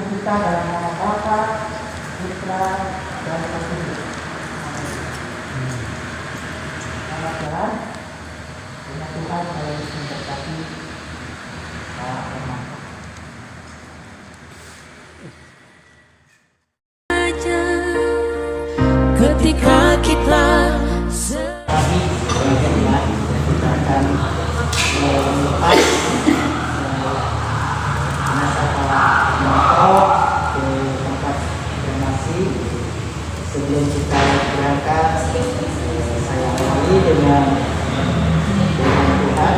kita dalam nama Bapa, Putra, dan Roh Kudus. Selamat jalan. Punya Tuhan saya memberkati Pak Herman. Ketika kita Kami sebagai kita akan melepas jenazah Pak Marto ke tempat kremasi. Sebelum kita berangkat, saya awali dengan Tuhan.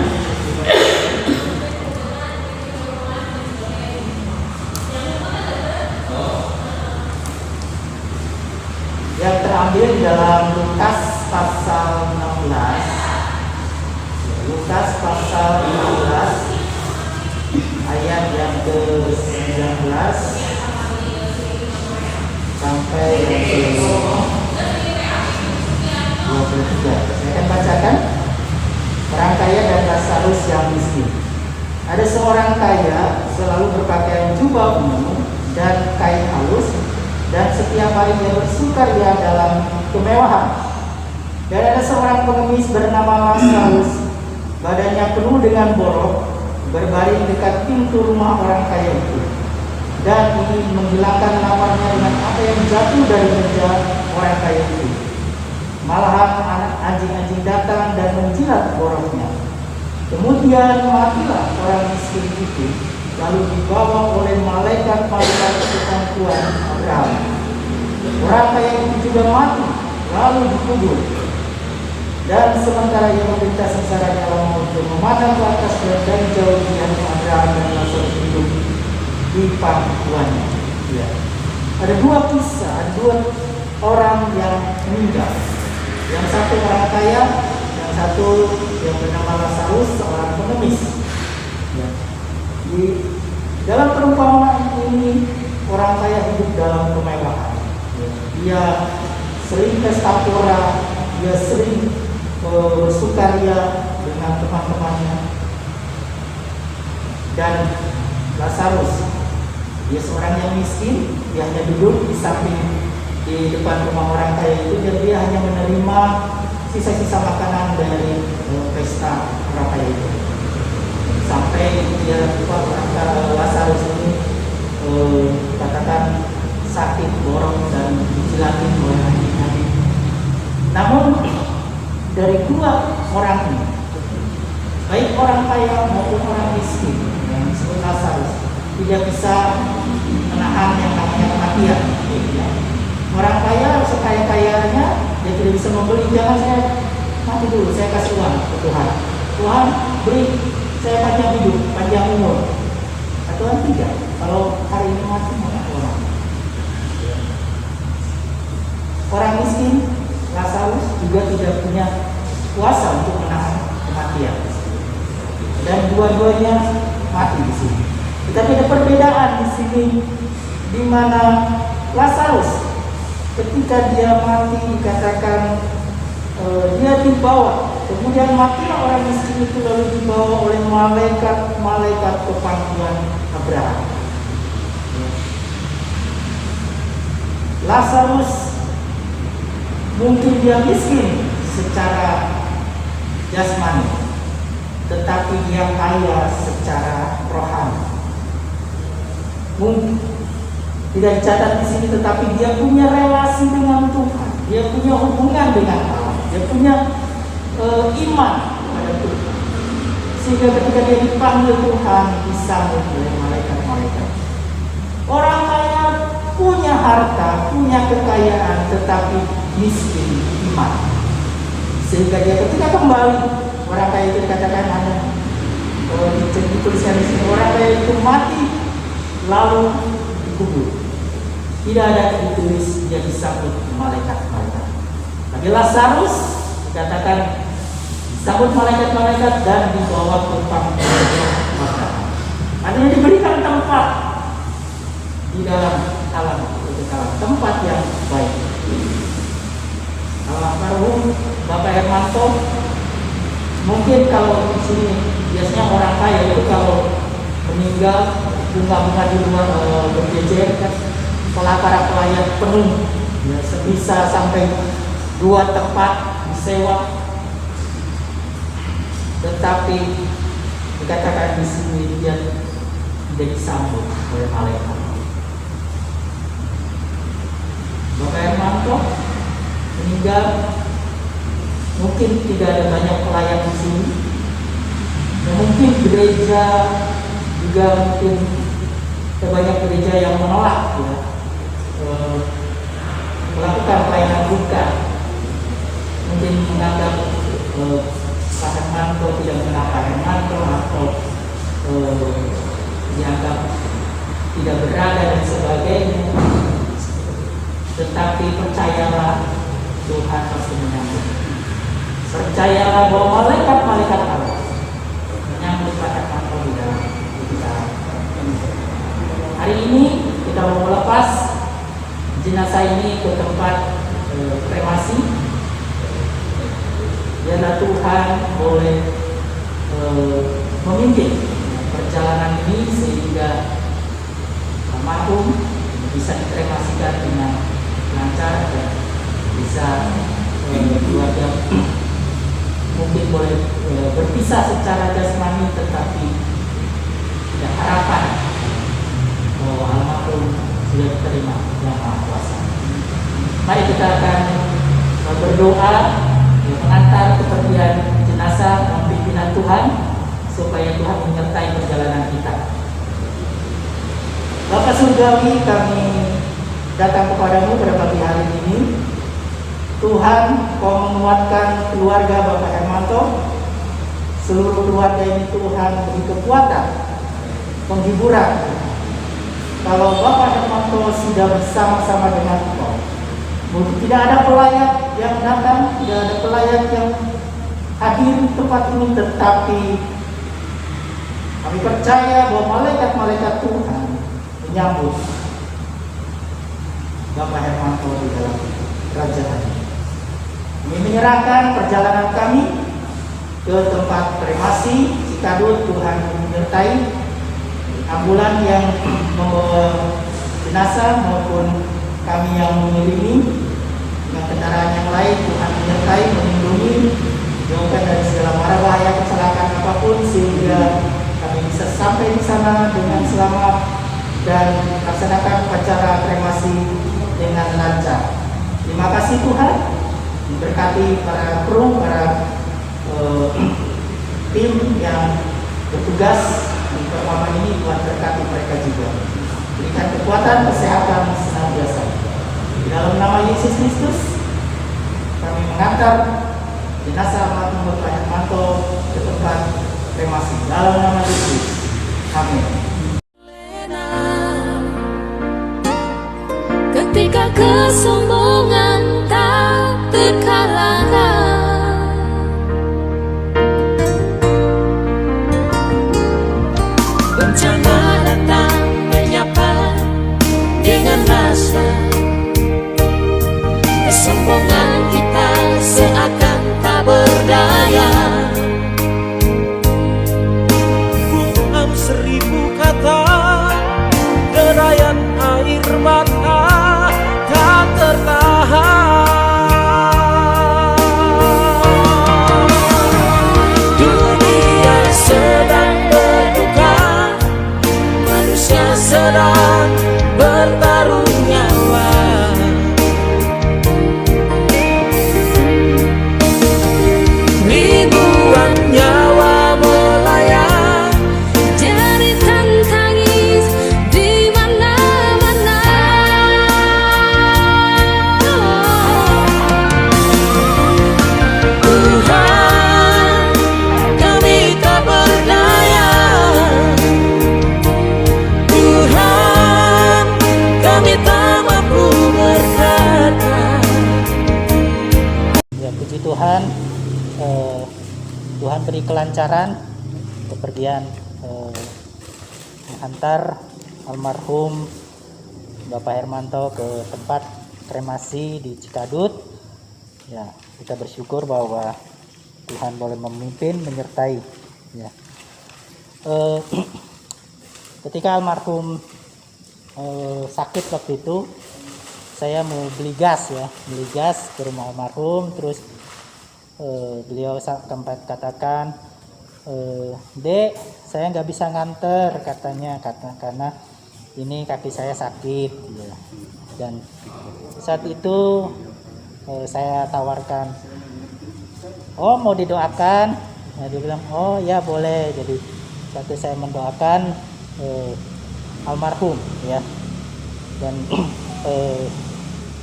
Yang terambil dalam Lukas pasal 16. Lukas pasal 16 ayat yang ke-19 sampai yang ke-23. Saya akan bacakan. Orang kaya dan Lazarus yang miskin. Ada seorang kaya selalu berpakaian jubah ungu dan kain halus, dan setiap hari dia bersukaria dalam kemewahan. Dan ada seorang pengemis bernama Lazarus, badannya penuh dengan borok, berbaring dekat pintu rumah orang kaya itu, dan ingin menghilangkan laparnya dengan apa yang jatuh dari meja orang kaya itu. Malahan anak anjing-anjing datang dan menjilat boroknya. Kemudian matilah orang miskin itu, lalu dibawa oleh malaikat-malaikat ketuhan Tuhan Abraham. Orang kaya itu juga mati, lalu dikubur. Dan sementara ia menderita sengsara dalam maut, memandang ke atas dan jauh di hadapan Abraham dan Lazarus hidup di pangkuannya. Ya. Ada dua kisah, ada dua orang yang meninggal. Yang satu orang kaya, yang satu yang bernama Lazarus, seorang pengemis. Ya. Di dalam perumpamaan ini, orang kaya hidup dalam kemewahan. Ya. Dia sering pesta pora, dia sering bersukaria dengan teman-temannya. Dan Lazarus, dia seorang yang miskin, dia hanya duduk di samping di depan rumah orang kaya itu, dan dia hanya menerima sisa-sisa makanan dari pesta orang kaya itu. Sampai dia lupa Lazarus ini katakan sakit, borok, dan dijilatin oleh anjing-anjing. Namun dari dua orang ini, baik orang kaya maupun orang miskin yang disebut Lazarus, tidak bisa menahan yang namanya kematian. Orang kaya sekaya-kayanya, dia tidak bisa membeli. Jangan saya mati dulu, saya kasih uang ke Tuhan. Tuhan beri saya panjang hidup, panjang umur. Tuhan tidak. Kalau hari ini mati, mana orang? Orang miskin Lazarus juga tidak punya kuasa untuk menahan kematian, dan dua-duanya mati di sini. Tetapi ada perbedaan di sini, di mana Lazarus ketika dia mati dikatakan dia dibawa, kemudian matilah orang miskin itu, lalu dibawa oleh malaikat-malaikat ke pangkuan Abraham. Lazarus mungkin dia miskin secara jasmani, tetapi dia kaya secara rohani. Mungkin tidak dicatat di sini, tetapi dia punya relasi dengan Tuhan, dia punya hubungan dengan Allah, dia punya iman pada Tuhan, sehingga ketika dia dipanggil Tuhan disambut oleh malaikat-malaikat. Orang kaya punya harta, punya kekayaan, tetapi miskin iman, sehingga dia ketika kembali, orang kaya itu dikatakan ada dituliskan di sini, orang kaya itu mati lalu dikubur. Tidak ada ditulis dia disambut malaikat-malaikat. Tapi Lazarus dikatakan disambut malaikat-malaikat dan dibawa ke pangkuan Abraham. Artinya diberikan tempat di dalam alam tempat yang baik. Almarhum Bapak Hermanto, mungkin kalau di sini biasanya orang kaya itu kalau meninggal bunga-bunga di luar berjejer kan, para pelayan penuh, ya, bisa sampai 2 tempat disewa. Tetapi dikatakan di sini dia tidak disambut oleh malaikat. Bapak Hermanto meninggal, mungkin tidak ada banyak pelayan di sini. Dan mungkin gereja juga mungkin banyak gereja yang menolak, ya, melakukan pelayanan buka. Mungkin menganggap Pak Hermanto tidak mengenal Pak Hermanto, atau dianggap tidak berada dan sebagainya. Tetapi percayalah, Tuhan pasti menyambut. Percayalah bahwa malaikat-malaikat Allah menyambut Pak Hermanto di dalam kita. Hari ini kita mau melepas jenazah ini ke tempat kremasi. Biarlah Tuhan boleh memimpin perjalanan ini sehingga almarhum bisa dikremasikan dengan lancar dan bisa keluarga mungkin boleh berpisah secara jasmani, tetapi ada harapan bahwa almarhum sudah diterima Yang Maha Kuasa. Mari kita akan berdoa mengantar kepergian jenazah dalam pimpinan Tuhan, supaya Tuhan menyertai perjalanan kita. Bapa Surgawi, kami datang kepadamu pada pagi hari ini. Tuhan, Kau menguatkan keluarga Bapak Hermanto. Seluruh keluarga ini Tuhan beri kekuatan, penghiburan. Kalau Bapak Hermanto sudah bersama-sama dengan Kau, mungkin tidak ada pelayan yang datang, tidak ada pelayan yang hadir di tempat ini, tetapi kami percaya bahwa malaikat-malaikat Tuhan menyambut Bapak Hermanto di dalam kerajaan. Kami menyerahkan perjalanan kami ke tempat kremasi Cikadut. Tuhan menyertai ambulan yang membawa jenazah maupun kami yang mengiringi dengan kendaraan yang lain. Tuhan menyertai, melindungi, jauhkan dari segala mara bahaya kecelakaan apapun, sehingga kami bisa sampai di sana dengan selamat dan melaksanakan upacara kremasi dengan lancar. Terima kasih Tuhan, diberkati para kru, para tim yang bertugas di permohonan ini. Tuhan berkati mereka juga, berikan kekuatan, kesehatan senantiasa. Di dalam nama Yesus Kristus kami mengantar jenazah almarhum Bapak Hermanto ke tempat kremasi. Dalam nama Yesus, amin. Ketika kesombongan tak terkalahkan, bencana datang menyapa dengan rasa. Kesombongan kita seakan tak berdaya. Buang 1000 kata, derayan air mata tak tertahan. Dunia sedang berduka, manusia sedang bertaruh nyawa. Ribuan nyawa melayang, jeritan tangis di mana-mana. Tuhan, kami tak berdaya. Tuhan, kami tak mampu berkata. Ya, puji Tuhan, Tuhan beri kelancaran kepergian menghantar almarhum Bapak Hermanto ke tempat kremasi di Cikadut. Ya, kita bersyukur bahwa Tuhan boleh memimpin, menyertai. Ya. ketika almarhum sakit waktu itu, saya mau beli gas ke rumah almarhum. Terus beliau sempat katakan, Dek, saya nggak bisa nganter katanya, karena ini kaki saya sakit ya. Dan saat itu saya tawarkan, oh mau didoakan? Nah, dia bilang, oh ya boleh. Jadi satu saya mendoakan almarhum ya. Dan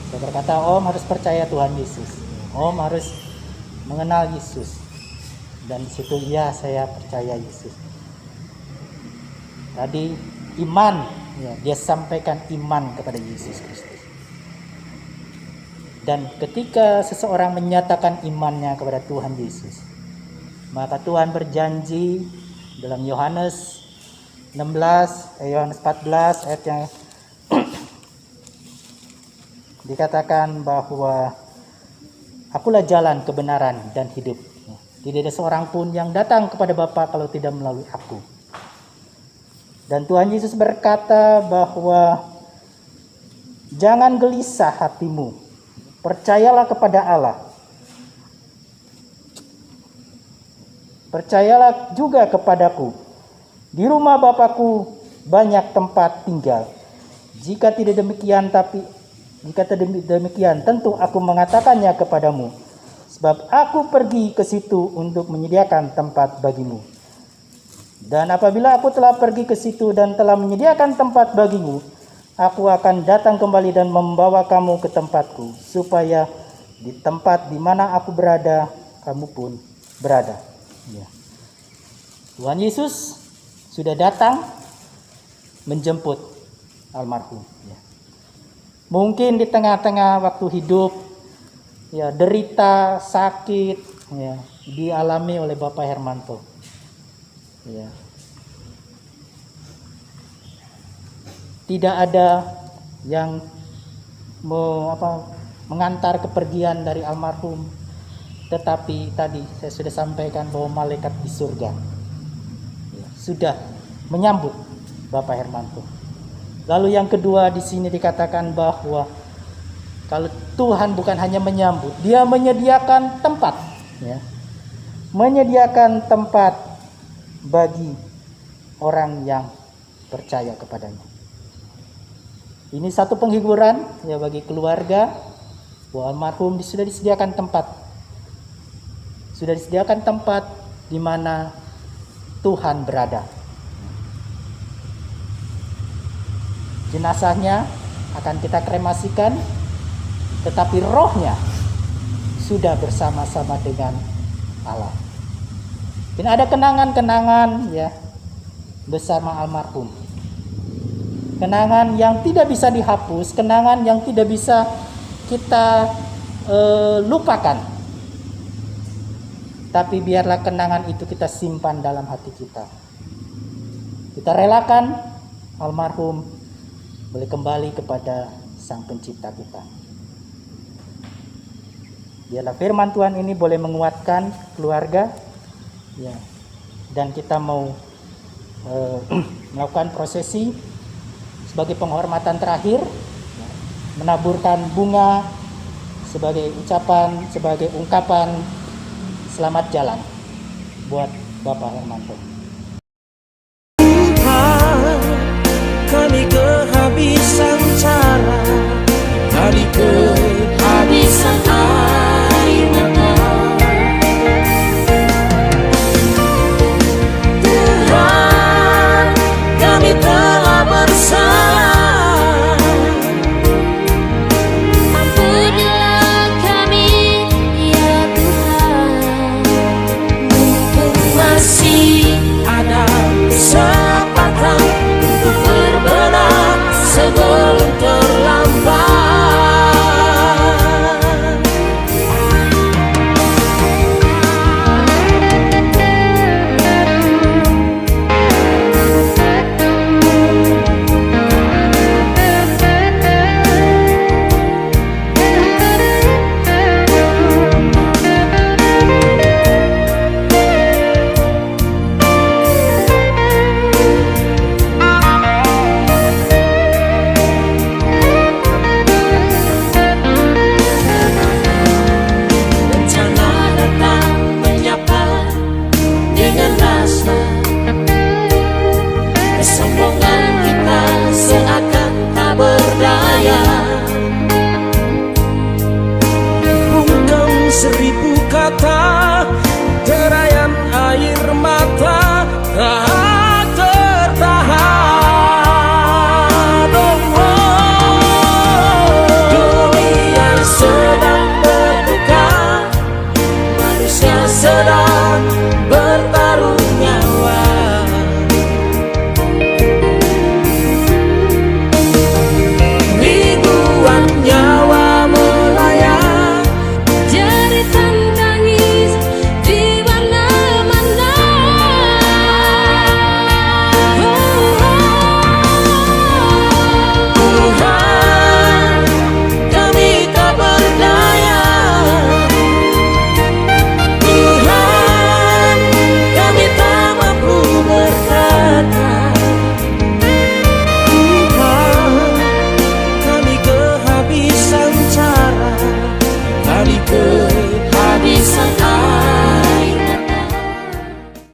saya berkata, Om harus percaya Tuhan Yesus, Om harus mengenal Yesus. Dan di situ ya, saya percaya Yesus. Tadi iman ya, dia sampaikan iman kepada Yesus Kristus. Dan ketika seseorang menyatakan imannya kepada Tuhan Yesus, maka Tuhan berjanji dalam Yohanes 14 ayat yang dikatakan bahwa Akulah jalan, kebenaran, dan hidup. Tidak ada seorang pun yang datang kepada Bapa kalau tidak melalui Aku. Dan Tuhan Yesus berkata bahwa jangan gelisah hatimu, percayalah kepada Allah. Percayalah juga kepadaku. Di rumah Bapakku banyak tempat tinggal. Jika tidak demikian, tentu aku mengatakannya kepadamu. Sebab aku pergi ke situ untuk menyediakan tempat bagimu. Dan apabila aku telah pergi ke situ dan telah menyediakan tempat bagimu, aku akan datang kembali dan membawa kamu ke tempatku, supaya di tempat di mana aku berada, kamu pun berada. Ya. Tuhan Yesus sudah datang menjemput almarhum. Ya. Mungkin di tengah-tengah waktu hidup, ya derita, sakit, ya dialami oleh Bapak Hermanto. Ya. Tidak ada yang mengantar kepergian dari almarhum, tetapi tadi saya sudah sampaikan bahwa malaikat di surga ya, sudah menyambut Bapak Hermanto. Lalu yang kedua di sini dikatakan bahwa kalau Tuhan bukan hanya menyambut, Dia menyediakan tempat, ya, menyediakan tempat bagi orang yang percaya kepadanya. Ini satu penghiburan ya bagi keluarga bahwa almarhum sudah disediakan tempat, di mana Tuhan berada. Jenazahnya akan kita kremasikan, tetapi rohnya sudah bersama-sama dengan Allah. Dan ada kenangan-kenangan ya bersama almarhum. Kenangan yang tidak bisa dihapus, kenangan yang tidak bisa kita lupakan. Tapi biarlah kenangan itu kita simpan dalam hati kita. Kita relakan almarhum boleh kembali kepada Sang Pencipta kita. Biarlah firman Tuhan ini boleh menguatkan keluarga, ya. Dan kita mau melakukan prosesi sebagai penghormatan terakhir, ya. Menaburkan bunga sebagai ucapan, sebagai ungkapan selamat jalan buat Bapak Hermanto. Tuhan, kami